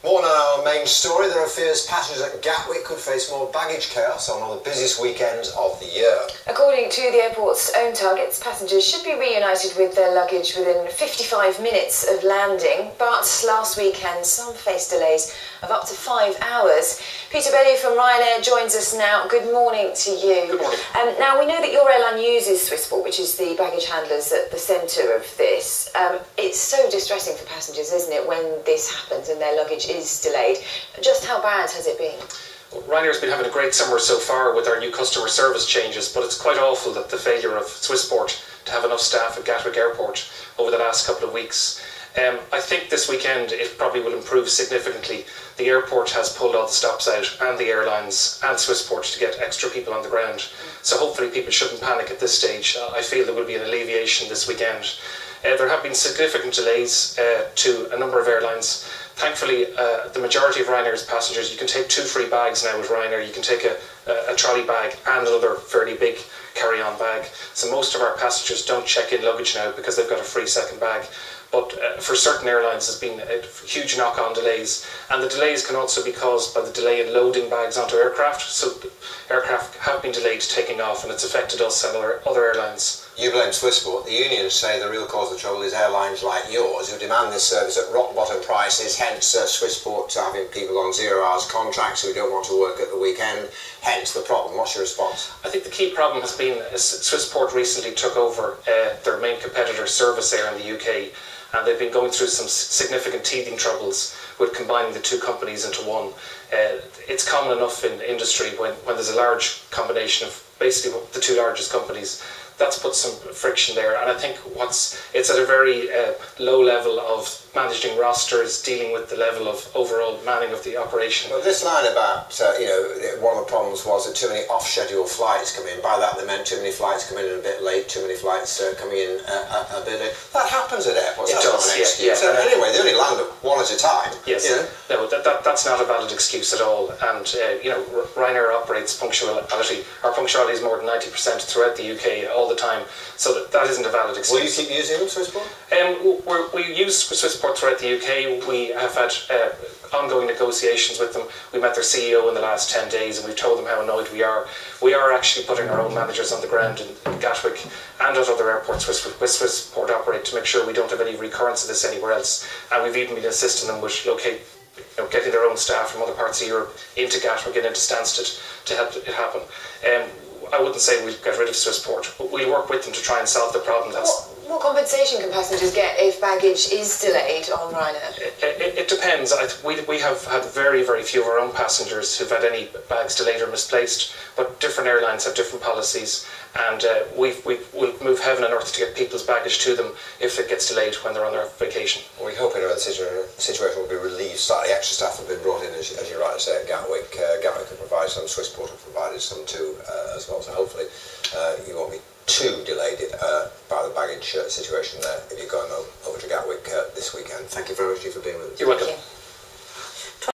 More on our main story, there are fears passengers at Gatwick could face more baggage chaos on one of the busiest weekends of the year. According to the airport's own targets, passengers should be reunited with their luggage within 55 minutes of landing, but last weekend some faced delays of up to 5 hours. Peter Bellew from Ryanair joins us now. Good morning to you. Good morning. Now, we know that your airline uses Swissport, which is the baggage handlers at the centre of this. It's so distressing for passengers, isn't it, when this happens and their luggage is delayed. Just how bad has it been? Well, Ryanair's been having a great summer so far with our new customer service changes, but it's quite awful that the failure of Swissport to have enough staff at Gatwick Airport over the last couple of weeks. I think this weekend it probably will improve significantly. The airport has pulled all the stops out, and the airlines and Swissport, to get extra people on the ground. So hopefully people shouldn't panic at this stage. I feel there will be an alleviation this weekend. There have been significant delays to a number of airlines. Thankfully, the majority of Ryanair's passengers, you can take 2 free bags now with Ryanair. You can take a trolley bag and another fairly big carry-on bag. So most of our passengers don't check in luggage now because they've got a free second bag. But for certain airlines there's been huge knock-on delays, and the delays can also be caused by the delay in loading bags onto aircraft. So aircraft have been delayed taking off, and it's affected us and other airlines. You blame Swissport. The unions say the real cause of the trouble is airlines like yours who demand this service at rock-bottom prices, hence Swissport having people on 0 hours contracts who don't want to work at the weekend, hence the problem. What's your response? I think the key problem has been Swissport recently took over their main competitor, Service Air, in the UK, and they've been going through some significant teething troubles with combining the two companies into one. It's common enough in industry when there's a large combination of basically the two largest companies. That's put some friction there, and I think it's at a very low level of managing rosters, dealing with the level of overall manning of the operation. Well, this line about, one of the problems was that too many off-schedule flights come in. By that they meant too many flights coming in a bit late, too many flights coming in a bit late. That happens at airports. It does, yeah. So anyway, they only land one at a time. Yes, no, that's not a valid excuse at all. And Ryanair operates punctuality. Our punctuality is more than 90% throughout the UK all the time, so that isn't a valid excuse. Will you keep using them, Swissport? We use Swissport throughout the UK. We have had ongoing negotiations with them. We met their CEO in the last 10 days and we've told them how annoyed we are. We are actually putting our own managers on the ground in Gatwick and at other airports where Swissport operate to make sure we don't have any recurrence of this anywhere else. And we've even been assisting them with getting their own staff from other parts of Europe into Gatwick and into Stansted to help it happen. I wouldn't say we'll get rid of Swissport, but we'll work with them to try and solve the problem. What compensation can passengers get if baggage is delayed on Ryanair? It depends. We have had very, very few of our own passengers who've had any bags delayed or misplaced, but different airlines have different policies, and we'll move heaven and earth to get people's baggage to them if it gets delayed when they're on their vacation. We hope the situation will be relieved. Slightly extra staff have been brought in, as you rightly say, at Gatwick. Gatwick can provide some, Swissport have provided some too as well, so hopefully you won't be too delayed by the baggage situation there if you're going over to Gatwick this weekend. Thank you very much for being with us. You're welcome.